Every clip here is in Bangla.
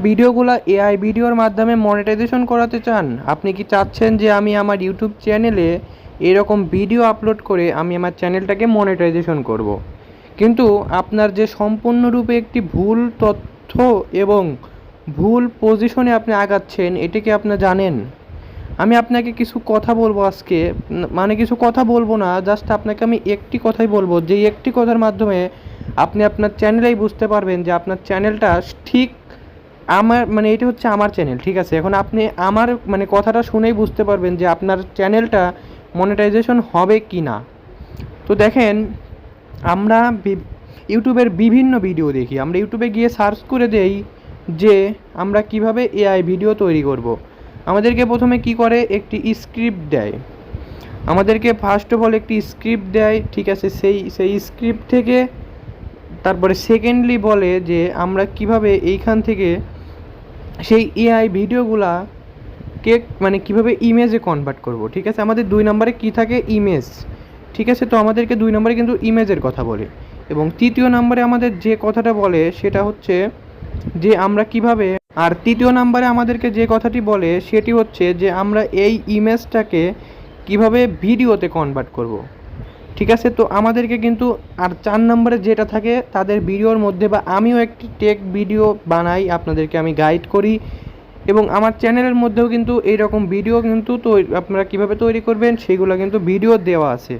ভিডিওগুলো এআই ভিডিওর মাধ্যমে মনিটাইজেশন করাতে চান? আপনি কি চাচ্ছেন যে আমি আমার ইউটিউব চ্যানেলে এরকম ভিডিও আপলোড করে আমি আমার চ্যানেলটাকে মনিটাইজেশন করব। কিন্তু আপনার যে সম্পূর্ণরূপে একটি ভুল তথ্য এবং ভুল পজিশনে আপনি আগাচ্ছেন, এটা কি আপনি জানেন? আমি আপনাকে কিছু কথা বলবো আজকে, মানে কিছু কথা বলবো না, জাস্ট আপনাকে আমি একটি কথাই বলবো, যে একটি কথার মাধ্যমে আপনি আপনার চ্যানেলেই বুঝতে পারবেন যে আপনার চ্যানেলটা ঠিক আমার, মানে এটা হচ্ছে আমার চ্যানেল, ঠিক আছে? এখন আপনি আমার মানে কথাটা শুনেই বুঝতে পারবেন যে আপনার চ্যানেলটা মনিটাইজেশন হবে কি না। তো দেখেন, আমরা ইউটিউবের বিভিন্ন ভিডিও দেখি, আমরা ইউটিউবে গিয়ে সার্চ করে দেই যে আমরা কিভাবে এআই ভিডিও তৈরি করব। আমাদেরকে প্রথমে কি করে, একটি স্ক্রিপ্ট দেয়, আমাদেরকে ফার্স্ট অফ অল একটি স্ক্রিপ্ট দেয়, ঠিক আছে? সেই স্ক্রিপ্ট থেকে তারপরে সেকেন্ডলি বলে যে আমরা কিভাবে এইখান থেকে সেই এআই ভিডিওগুলা কে মানে কিভাবে ইমেজে কনভার্ট করব, ঠিক আছে? আমাদের 2 নম্বরে কি থাকে, ইমেজ, ঠিক আছে? তো আমাদেরকে 2 নম্বরে কিন্তু ইমেজের কথা বলে, এবং তৃতীয় নম্বরে আমাদের যে কথাটা বলে সেটা হচ্ছে যে আমরা কিভাবে, আর তৃতীয় নম্বরে আমাদেরকে যে কথাটি বলে সেটি হচ্ছে যে আমরা এই ইমেজটাকে কিভাবে ভিডিওতে কনভার্ট করব, ঠিক আছে? তো আমাদেরকে কিন্তু, আর 4 নম্বরে যেটা থাকে তাদের ভিডিওর মধ্যে, বা আমিও একটি টেক ভিডিও বানাই, আপনাদেরকে আমি গাইড করি, এবং আমার চ্যানেলের মধ্যেও কিন্তু এইরকম ভিডিও কিন্তু আপনারা কিভাবে তৈরি করবেন সেগুলো কিন্তু ভিডিও দেওয়া আছে।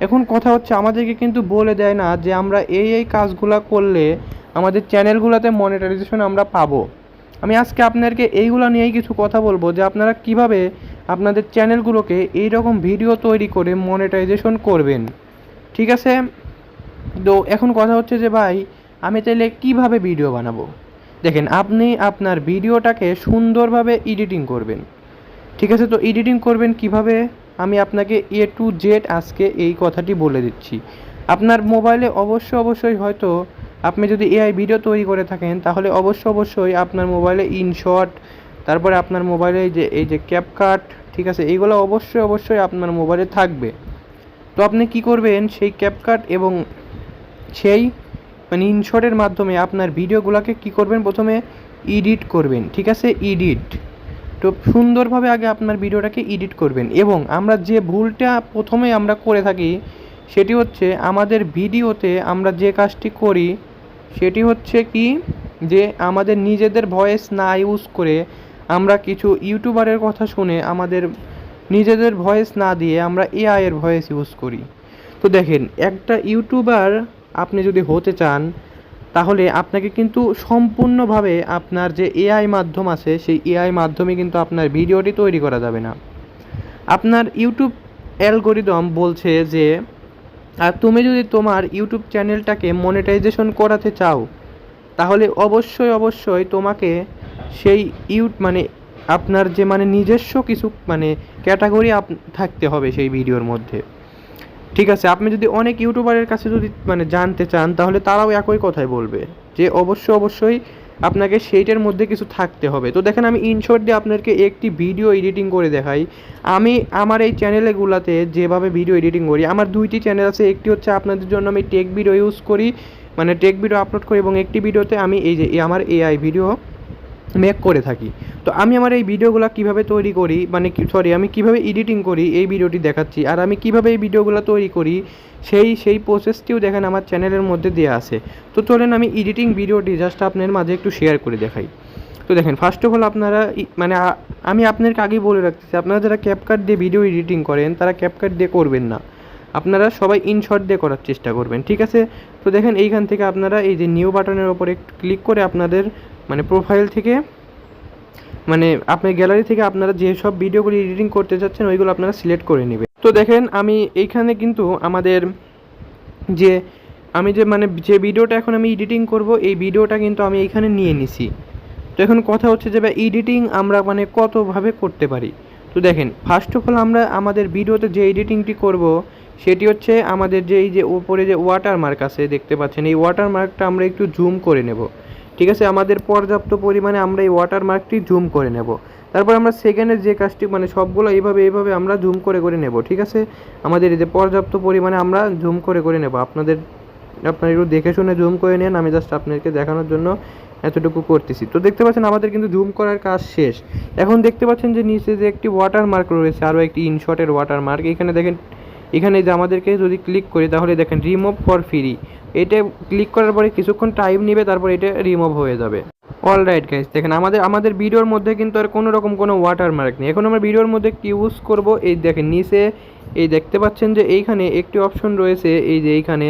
এখন কথা হচ্ছে, আমাদেরকে কিন্তু বলে দেয় না যে আমরা এই কাজগুলো করলে আমাদের চ্যানেলগুলোতে মনিটাইজেশন আমরা পাবো। আমি আজকে আপনাদেরকে এইগুলো নিয়েই কিছু কথা বলবো, যে আপনারা কিভাবে আপনাদের চ্যানেলগুলোকে এইরকম ভিডিও তৈরি করে মনিটাইজেশন করবেন, ঠিক আছে? তো এখন কথা হচ্ছে যে ভাই, আমি তাহলে কিভাবে ভিডিও বানাবো? দেখেন, আপনি আপনার ভিডিওটাকে সুন্দরভাবে এডিটিং করবেন, ঠিক আছে? তো এডিটিং করবেন কিভাবে, আমি আপনাকে এ টু জেড আজকে এই কথাটি বলে দিচ্ছি। আপনার মোবাইলে অবশ্যই হয়তো আপনি যদি এআই ভিডিও তৈরি করে থাকেন, তাহলে অবশ্যই আপনার মোবাইলে ইনশট, তারপরে আপনার মোবাইলে এই যে ক্যাপকাট, ঠিক আছে? এইগুলো অবশ্যই আপনার মোবাইলে থাকবে। তো আপনি কি করবেন, সেই ক্যাপকাট এবং সেই মানে ইনশটের মাধ্যমে আপনার ভিডিওগুলোকে কি করবেন, প্রথমে এডিট করবেন, ঠিক আছে? এডিট, তো সুন্দরভাবে আগে আপনার ভিডিওটাকে এডিট করবেন। এবং আমরা যে ভুলটা প্রথমে আমরা করে থাকি সেটি হচ্ছে, আমাদের ভিডিওতে আমরা যে কাজটি করি সেটি হচ্ছে কি, যে আমাদের নিজেদের ভয়েস না ইউজ করে আমরা কিছু ইউটিউবারের কথা শুনে আমাদের নিজেদের ভয়েস না দিয়ে আমরা এআই এর ভয়েস ইউজ করি। তো দেখেন, একটা ইউটিউবার আপনি যদি হতে চান, তাহলে আপনাকে কিন্তু সম্পূর্ণভাবে আপনার যে এআই মাধ্যম আছে সেই এআই মাধ্যমে কিন্তু আপনার ভিডিওটি তৈরি করা যাবে না। আপনার ইউটিউব অ্যালগরিদম বলছে যে, আর তুমি যদি তোমার ইউটিউব চ্যানেলটাকে মনিটাইজেশন করাতে চাও, তাহলে অবশ্যই তোমাকে সেই মানে আপনার যে মানে নিজস্ব কিছু মানে ক্যাটাগরি থাকতে হবে সেই ভিডিওর মধ্যে, ঠিক আছে? আপনি যদি অনেক ইউটিউবারের কাছে যদি মানে জানতে চান, তাহলে তারাও একই কথাই বলবে, যে অবশ্যই আপনাকে সেইটার মধ্যে কিছু থাকতে হবে। তো দেখেন, আমি ইনশর্ট দিয়ে আপনাদেরকে একটি ভিডিও এডিটিং করে দেখাই। আমি আমার এই চ্যানেলগুলোতে যেভাবে ভিডিও এডিটিং করি, আমার 2টি চ্যানেল আছে। একটি হচ্ছে আপনাদের জন্য আমি টেক ভিডিও ইউজ করি, মানে টেক ভিডিও আপলোড করি, এবং একটি ভিডিওতে আমি এই যে আমার এআই ভিডিও মেক করে থাকি। তো আমি আমার এই ভিডিওগুলো কিভাবে তৈরি করি, মানে আমি কিভাবে এডিটিং করি এই ভিডিওটি দেখাচ্ছি, আর আমি কিভাবে এই ভিডিওগুলো তৈরি করি সেই প্রসেসটিও দেখেন আমার চ্যানেলের মধ্যে দেওয়া আছে। তো চলেন আমি এডিটিং ভিডিওটি জাস্ট আপনার মাঝে একটু শেয়ার করে দেখাই। তো দেখেন, ফার্স্ট অফ অল আপনারা মানে আমি আপনাদেরকে আগেই বলে রাখতেছি, আপনারা যারা ক্যাপকাট দিয়ে ভিডিও এডিটিং করেন তারা ক্যাপকাট দিয়ে করবেন না, আপনারা সবাই ইনশট দিয়ে করার চেষ্টা করবেন, ঠিক আছে? তো দেখেন, এইখান থেকে আপনারা এই যে নিউ বাটনের ওপরে ক্লিক করে আপনাদের মানে প্রোফাইল থেকে, মানে আপনার গ্যালারি থেকে আপনারা যেসব ভিডিওগুলি এডিটিং করতে চাচ্ছেন ওইগুলো আপনারা সিলেক্ট করে নেবেন। তো দেখেন, আমি এইখানে কিন্তু আমাদের যে আমি যে মানে যে ভিডিওটা এখন আমি এডিটিং করব, এই ভিডিওটা কিন্তু আমি এইখানে নিয়ে নিছি। তো এখন কথা হচ্ছে যে এডিটিং আমরা মানে কতভাবে করতে পারি। তো দেখেন, ফার্স্ট অফ অল আমরা আমাদের ভিডিওতে যে এডিটিংটি করব সেটি হচ্ছে, আমাদের যে এই যে উপরে যে ওয়াটারমার্ক আছে দেখতে পাচ্ছেন, এই ওয়াটারমার্কটা আমরা একটু জুম করে নেব, ঠিক আছে? আমাদের পর্যাপ্ত পরিমাণে আমরা এই ওয়াটারমার্কটি জুম করে নেব। তারপর আমরা সেকেন্ডের যে কাজটি মানে সবগুলো এইভাবে আমরা জুম করে নেব, ঠিক আছে? আমাদের এই যে পর্যাপ্ত পরিমাণে আমরা জুম করে নেব। আপনারা একটু দেখে শুনে জুম করে নেন, আমি জাস্ট আপনাদেরকে দেখানোর জন্য এতটুকু করতেছি। তো দেখতে পাচ্ছেন আমাদের কিন্তু জুম করার কাজ শেষ। এখন দেখতে পাচ্ছেন যে নিচে যে একটি ওয়াটারমার্ক রয়েছে, আরও একটি ইনশটের ওয়াটারমার্ক, এখানে দেখেন, এখানে যে আমাদেরকে যদি ক্লিক করি তাহলে দেখেন রিমুভ ফর ফ্রি, এটা ক্লিক করার পরে কিছুক্ষণ টাইম নেবে, তারপর এটা রিমুভ হয়ে যাবে। অলরাইট গাইস, দেখেন আমাদের ভিডিওর মধ্যে কিন্তু আর কোনো রকম কোনো ওয়াটারমার্ক নেই। এখন আমরা ভিডিওর মধ্যে একটি ইউজ করব, এই দেখেন নিচে এই দেখতে পাচ্ছেন যে এইখানে একটি অপশন রয়েছে, এই যে এইখানে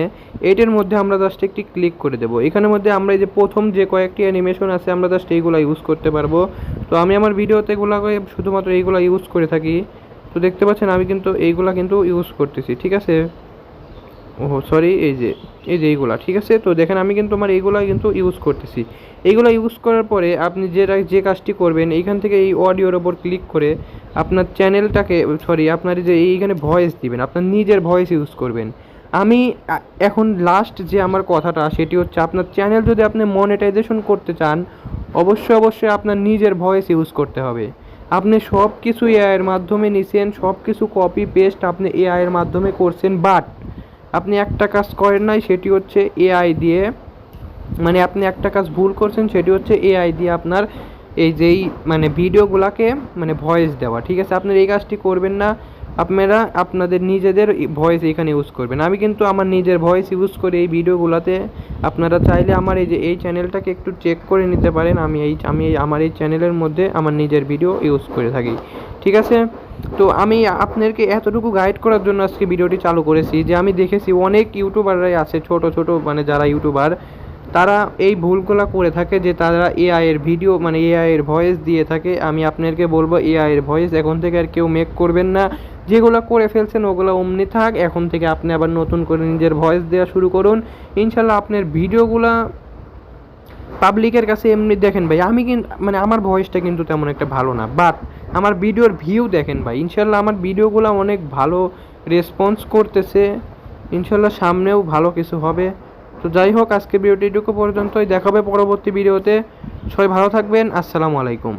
এইটার মধ্যে আমরা জাস্ট একটি ক্লিক করে দেবো। এখানের মধ্যে আমরা এই যে প্রথম যে কয়েকটি অ্যানিমেশন আছে আমরা জাস্ট এইগুলো ইউজ করতে পারবো। তো আমি আমার ভিডিওতে এগুলোকে শুধুমাত্র এইগুলো ইউজ করে থাকি। তো দেখতে পাচ্ছেন আমি কিন্তু এইগুলা কিন্তু ইউজ করতেছি, ঠিক আছে। ওহো সরি, এই যে এইগুলা, ঠিক আছে। তো দেখেন আমি কিন্তু আমার এইগুলা কিন্তু ইউজ করতেছি। এইগুলো ইউজ করার পরে আপনি যে কাজটি করবেন, এইখান থেকে এই অডিওর ওপর ক্লিক করে আপনার চ্যানেলটাকে, সরি আপনার যে এইখানে ভয়েস দিবেন, আপনার নিজের ভয়েস ইউজ করবেন। আমি এখন লাস্ট যে আমার কথাটা সেটি হচ্ছে, আপনার চ্যানেল যদি আপনি মনিটাইজেশন করতে চান, অবশ্যই আপনার নিজের ভয়েস ইউজ করতে হবে। আপনি সব কিছু এআইয়ের মাধ্যমে নিছেন, সব কিছু কপি পেস্ট আপনি এআইয়ের মাধ্যমে করছেন, বাট আপনি একটা কাজ করেন নাই, সেটি হচ্ছে এআই দিয়ে, মানে আপনি একটা কাজ ভুল করছেন, সেটি হচ্ছে এআই দিয়ে আপনার এই যেই মানে ভিডিওগুলোকে মানে ভয়েস দেওয়া, ঠিক আছে। আপনার এই কাজটি করবেন না, আপনারা আপনাদের নিজেদের ভয়েস এখানে ইউজ করবেন। আমি কিন্তু আমার নিজের ভয়েস ইউজ করে এই ভিডিওগুলোতে, আপনারা চাইলে আমার এই চ্যানেলটাকে একটু চেক করে নিতে পারেন। আমি আমার এই চ্যানেলের মধ্যে আমার নিজের ভিডিও ইউজ করে থাকি, ঠিক আছে। তো আমি আপনাদেরকে এতটুকু গাইড করার জন্য আজকে ভিডিওটি চালু করেছি, যে আমি দেখেছি অনেক ইউটিউবাররাই আছে, ছোট মানে যারা ইউটিউবার, তারা এই ভুলগুলো করে থাকে যে তারা এআই এর ভিডিও মানে এআই এর ভয়েস দিয়ে থাকে। আমি আপনাদেরকে বলবো এআই এর ভয়েস এখন থেকে আর কেউ মেক করবেন না। যেগুলো করে ফেলছেন ওগুলো অমনি থাক, এখন থেকে আপনি আবার নতুন করে নিজের ভয়েস দেওয়া শুরু করুন। ইনশাল্লাহ আপনার ভিডিওগুলো পাবলিকের কাছে এমনি দেখেন ভাই, আমি কিন্তু মানে আমার ভয়েসটা কিন্তু তেমন একটা ভালো না, বাট আমার ভিডিওর ভিউ দেখেন ভাই, ইনশাল্লাহ আমার ভিডিওগুলো অনেক ভালো রেসপন্স করতেছে। ইনশাল্লাহ সামনেও ভালো কিছু হবে। তো যাই হোক, আজকে ভিডিওটি এটুকু পর্যন্তই, দেখা হবে পরবর্তী ভিডিওতে। সবাই ভালো থাকবেন, আসসালামু আলাইকুম।